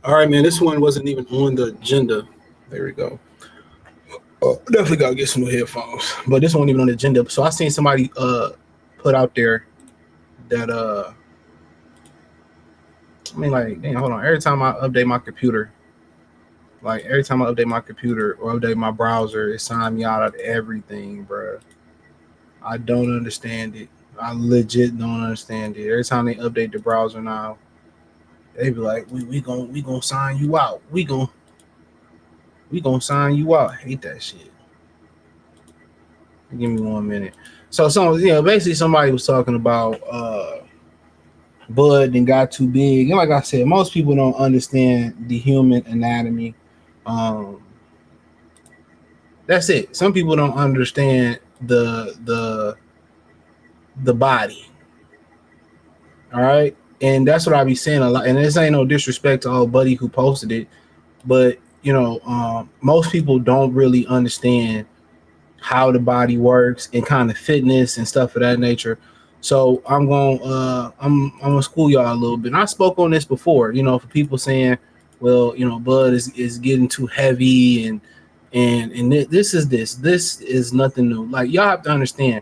All right, man. This one wasn't even on the agenda. There we go. Oh, definitely gotta get some new headphones. But this wasn't even on the agenda. So I seen somebody put out there that I mean, like, damn, hold on. Every time I update my computer or update my browser, it signs me out of everything, bro. I don't understand it. I legit don't understand it. Every time they update the browser now, they be like, we gonna sign you out. We gonna sign you out. I hate that shit. Give me 1 minute. So basically somebody was talking about Bud and got too big. And like I said, most people don't understand the human anatomy. Um, that's it. Some people don't understand the body. All right. And that's what I be saying a lot. And this ain't no disrespect to old buddy who posted it, but most people don't really understand how the body works and kind of fitness and stuff of that nature. So I'm gonna school y'all a little bit. And I spoke on this before, for people saying, well, Bud is getting too heavy and this is nothing new. Like, y'all have to understand,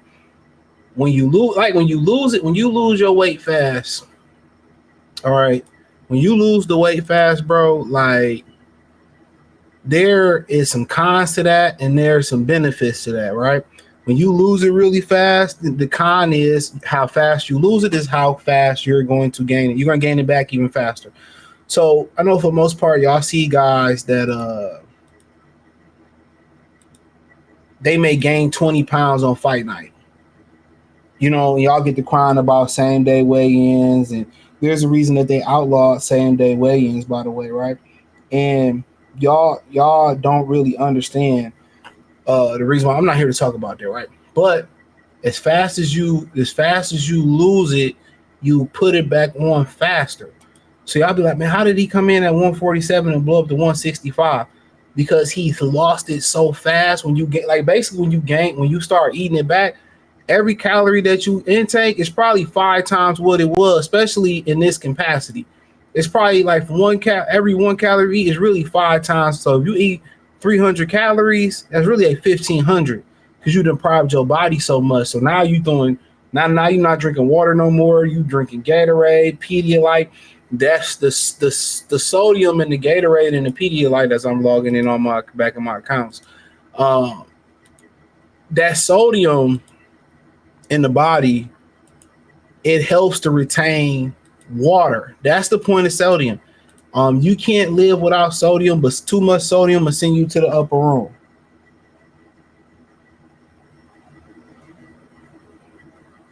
when you lose your weight fast. All right, when you lose the weight fast, bro, like, there is some cons to that and there's some benefits to that, right? When you lose it really fast, the con is how fast you lose it is how fast you're going to gain it. You're going to gain it back even faster. So I know for the most part, y'all see guys that they may gain 20 pounds on fight night. Y'all get to crying about same day weigh-ins, and there's a reason that they outlawed same day weigh-ins, by the way, right? And y'all don't really understand the reason why. I'm not here to talk about that, right? But as fast as you lose it, you put it back on faster. So y'all be like, man, how did he come in at 147 and blow up to 165? Because he's lost it so fast. When you get, like, basically when you start eating it back, every calorie that you intake is probably 5 times what it was, especially in this capacity. It's probably like every 1 calorie is really 5 times. So if you eat 300 calories, that's really 1,500 because you deprived your body so much. So now now you're not drinking water no more. You drinking Gatorade, Pedialyte. That's the sodium in the Gatorade and the Pedialyte as I'm logging in on my back of my accounts. That sodium in the body, it helps to retain water. That's the point of sodium. You can't live without sodium, but too much sodium will send you to the upper room.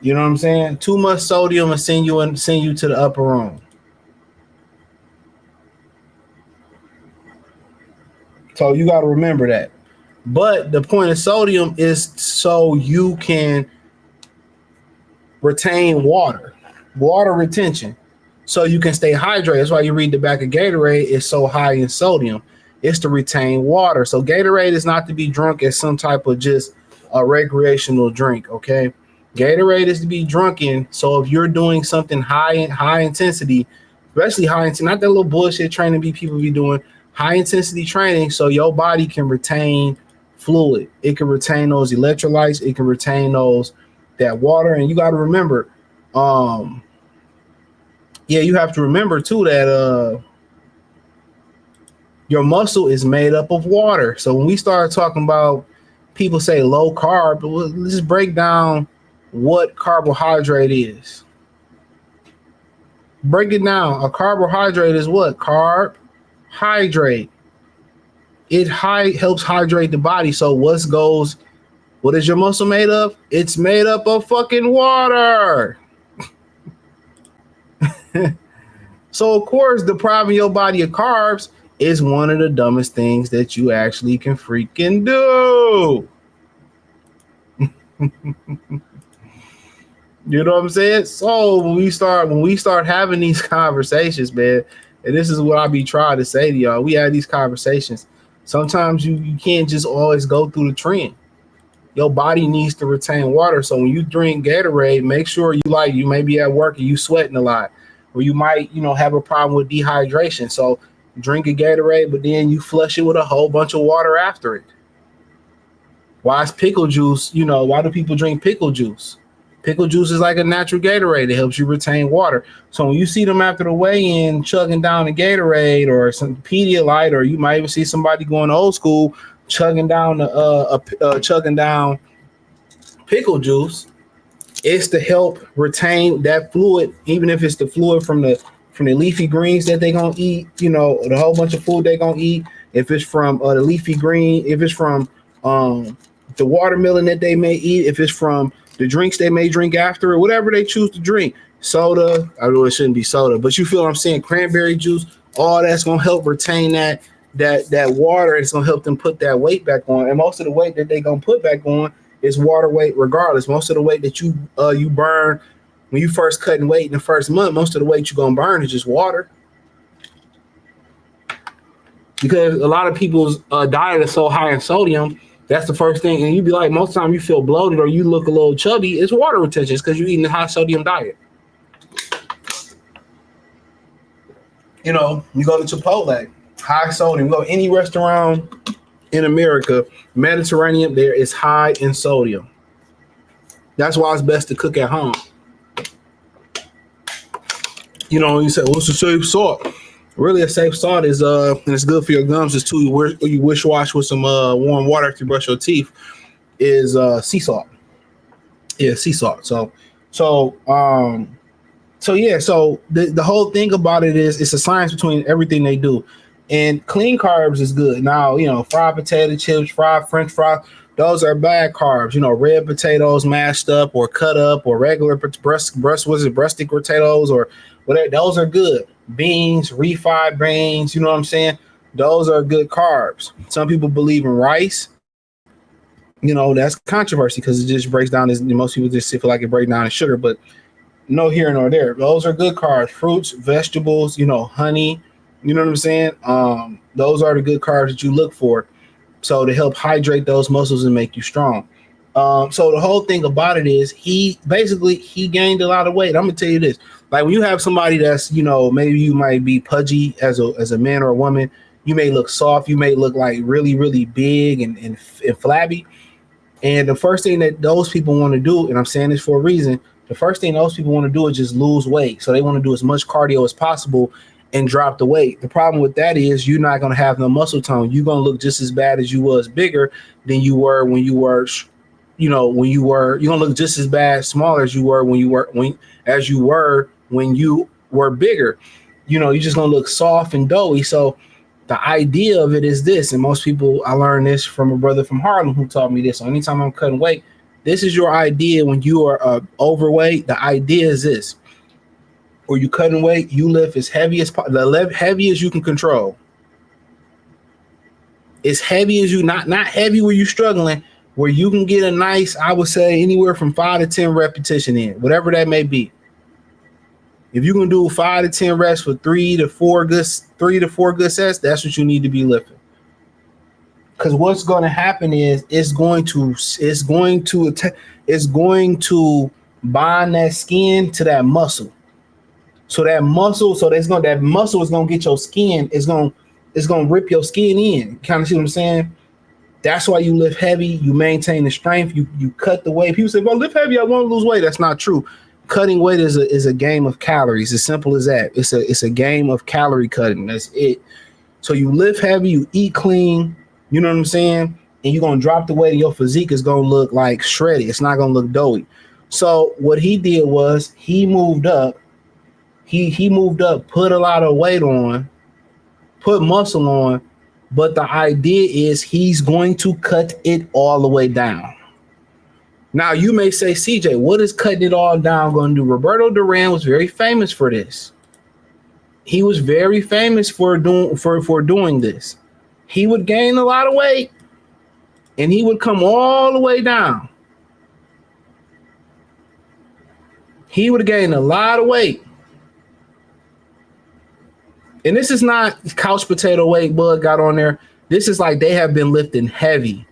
You know what I'm saying? Too much sodium will send you to the upper room. So you got to remember that. But the point of sodium is so you can retain water retention, so you can stay hydrated. That's why you read the back of Gatorade is so high in sodium. It's to retain water. So Gatorade is not to be drunk as some type of just a recreational drink, okay? Gatorade is to be drunken. So if you're doing something high intensity, especially high intensity, not that little bullshit training people be doing, high intensity training, so your body can retain fluid. It can retain those electrolytes. It can retain that water. And you got to remember, you have to remember too that your muscle is made up of water. So when we start talking about, people say low carb, let's just break down what carbohydrate is. Break it down. A carbohydrate is what? Carbohydrate. It helps hydrate the body. So what is your muscle made of? It's made up of fucking water. So of course, depriving your body of carbs is one of the dumbest things that you actually can freaking do. You know what I'm saying? So when we start having these conversations, man, and this is what I be trying to say to y'all, we have these conversations. Sometimes you can't just always go through the trend. Your body needs to retain water. So when you drink Gatorade, make sure you may be at work and you sweating a lot, or you might, have a problem with dehydration. So drink a Gatorade, but then you flush it with a whole bunch of water after it. Why is pickle juice, why do people drink pickle juice? Pickle juice is like a natural Gatorade. It helps you retain water. So when you see them after the weigh-in chugging down a Gatorade or some Pedialyte, or you might even see somebody going old school chugging down chugging down pickle juice, it's to help retain that fluid, even if it's the fluid from the leafy greens that they're gonna eat, the whole bunch of food they're gonna eat. If it's from the leafy green, if it's from the watermelon that they may eat, if it's from the drinks they may drink after it, whatever they choose to drink, soda. I know it shouldn't be soda, but you feel what I'm saying? Cranberry juice, all that's gonna help retain that water. It's gonna help them put that weight back on, and most of the weight that they gonna put back on is water weight, regardless. Most of the weight that you burn when you first cutting weight in the first month, most of the weight you're gonna burn is just water, because a lot of people's diet is so high in sodium. That's the first thing, and you'd be like, most of the time you feel bloated or you look a little chubby, it's water retention. It's because you're eating a high sodium diet. You go to Chipotle, high sodium. Go to any restaurant in America, Mediterranean, there is high in sodium. That's why it's best to cook at home. You say, what's the safe salt? Really, a safe salt is and it's good for your gums. Is too. You wish wash with some warm water after you brush your teeth. Is sea salt. Yeah, sea salt. So yeah. So the whole thing about it is it's a science between everything they do, and clean carbs is good. Now fried potato chips, fried French fries, those are bad carbs. Red potatoes mashed up or cut up, or regular rustic potatoes or whatever. Those are good. Beans, refried beans, you know what I'm saying? Those are good carbs. Some people believe in rice. That's controversy because it just breaks down. Most people just feel like it breaks down in sugar, but no here nor there. Those are good carbs. Fruits, vegetables, honey. You know what I'm saying? Those are the good carbs that you look for. So to help hydrate those muscles and make you strong. So the whole thing about it is he gained a lot of weight. I'm gonna tell you this. Like when you have somebody that's, maybe you might be pudgy as a man or a woman, you may look soft, you may look like really, really big and flabby. And the first thing that those people want to do, and I'm saying this for a reason, the first thing those people want to do is just lose weight. So they want to do as much cardio as possible and drop the weight. The problem with that is you're not going to have no muscle tone. You're going to look just as bad as you was bigger than you were when you were, you're going to look just as bad, smaller as you were when you were bigger. You're just going to look soft and doughy. So the idea of it is this, and most people, I learned this from a brother from Harlem who taught me this. So anytime I'm cutting weight, this is your idea when you are overweight. The idea is this: or you cutting weight, you lift as heavy as heavy as you can control. As heavy as you, not heavy where you're struggling, where you can get a nice, I would say anywhere from 5 to 10 repetition in, whatever that may be. If you can do 5 to 10 reps for 3 to 4 good sets, that's what you need to be lifting. Because what's going to happen is it's going to bind that skin to that muscle. So that muscle is going to get your skin. It's going to rip your skin in. Kind of see what I'm saying? That's why you lift heavy. You maintain the strength. You cut the weight. People say, "Well, lift heavy, I won't lose weight." That's not true. Cutting weight is a game of calories. As simple as that. It's a game of calorie cutting. That's it. So you lift heavy, you eat clean. You know what I'm saying? And you're gonna drop the weight, and your physique is gonna look like shredded. It's not gonna look doughy. So what he did was he moved up. He moved up, put a lot of weight on, put muscle on, but the idea is he's going to cut it all the way down. Now you may say, CJ, what is cutting it all down going to do? Roberto Duran was very famous for this. He was very famous for doing this. He would gain a lot of weight and he would come all the way down. He would gain a lot of weight. And this is not couch potato weight Bud got on there. This is like they have been lifting heavy.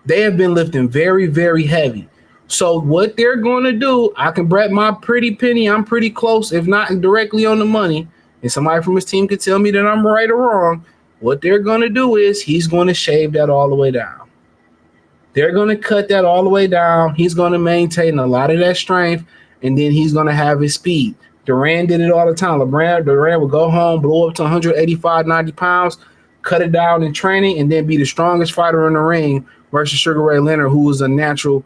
They have been lifting very, very heavy. So what they're going to do, I can bet my pretty penny, I'm pretty close, if not directly on the money. and somebody from his team could tell me that I'm right or wrong, what they're going to do is he's going to shave that all the way down. They're going to cut that all the way down. He's going to maintain a lot of that strength, and then he's going to have his speed. Durant did it all the time. Durant would go home, blow up to 185, 90 pounds, cut it down in training, and then be the strongest fighter in the ring versus Sugar Ray Leonard, who was a natural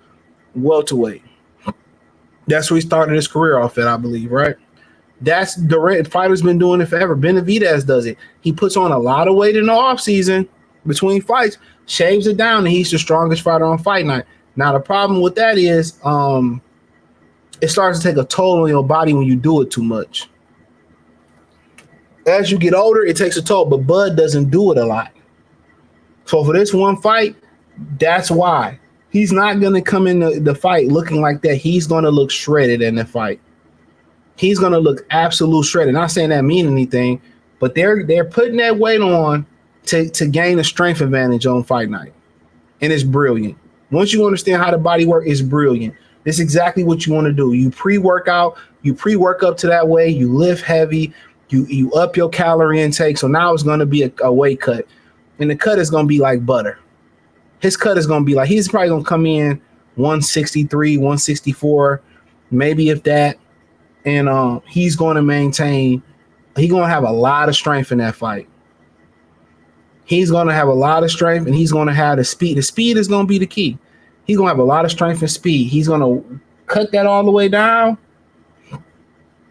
welterweight. That's where he started his career off at, I believe, right? That's Durant. Fighter's been doing it forever. Benavidez does it. He puts on a lot of weight in the offseason between fights, shaves it down, and he's the strongest fighter on fight night. Now, the problem with that is it starts to take a toll on your body when you do it too much. As you get older, it takes a toll, but Bud doesn't do it a lot. So for this one fight, that's why. He's not going to come in the fight looking like that. He's going to look shredded in the fight. He's going to look absolute shredded. Not saying that mean anything, but they're putting that weight on to gain a strength advantage on fight night. And it's brilliant. Once you understand how the body works, it's brilliant. It's exactly what you want to do. You pre-workout, you pre-work up to that way, you lift heavy, you up your calorie intake. So now it's going to be a weight cut. And the cut is going to be like butter. His cut is going to be like, he's probably going to come in 163, 164, maybe if that. And he's going to maintain, he's going to have a lot of strength in that fight. He's going to have a lot of strength, and he's going to have the speed. The speed is going to be the key. He's going to have a lot of strength and speed. He's going to cut that all the way down,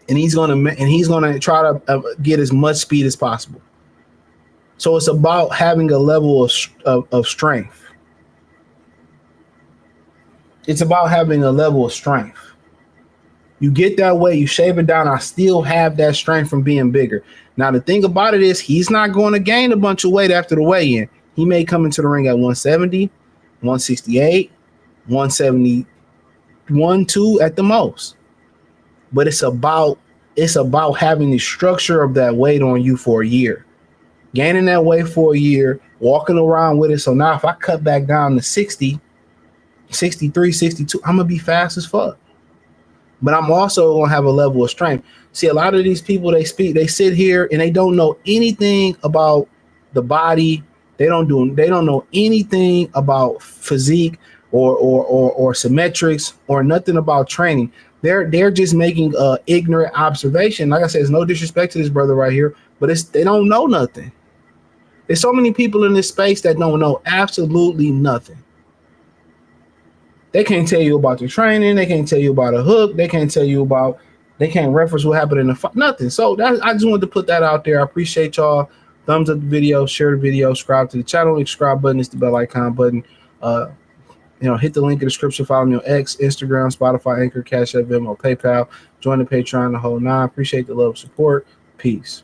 and he's going to try to get as much speed as possible. So it's about having a level of strength. It's about having a level of strength. You get that way, you shave it down. I still have that strength from being bigger. Now, the thing about it is he's not going to gain a bunch of weight after the weigh-in. He may come into the ring at 170, 168, 171, 2 at the most. But it's about having the structure of that weight on you for a year. Gaining that weight for a year, walking around with it. So now if I cut back down to 60, 63, 62, I'm going to be fast as fuck. But I'm also going to have a level of strength. See, a lot of these people, they sit here and they don't know anything about the body. They don't know anything about physique or symmetrics or nothing about training. They're just making ignorant observation. Like I said, there's no disrespect to this brother right here, but they don't know nothing. There's so many people in this space that don't know absolutely nothing. They can't tell you about the training. They can't tell you about a hook. They can't reference what happened in the fight. Nothing. So I just wanted to put that out there. I appreciate y'all. Thumbs up the video, share the video, subscribe to the channel. The subscribe button is the bell icon button. Hit the link in the description. Follow me on X, Instagram, Spotify, Anchor, Cash App, Venmo, PayPal. Join the Patreon, the whole nine. Appreciate the love, support. Peace.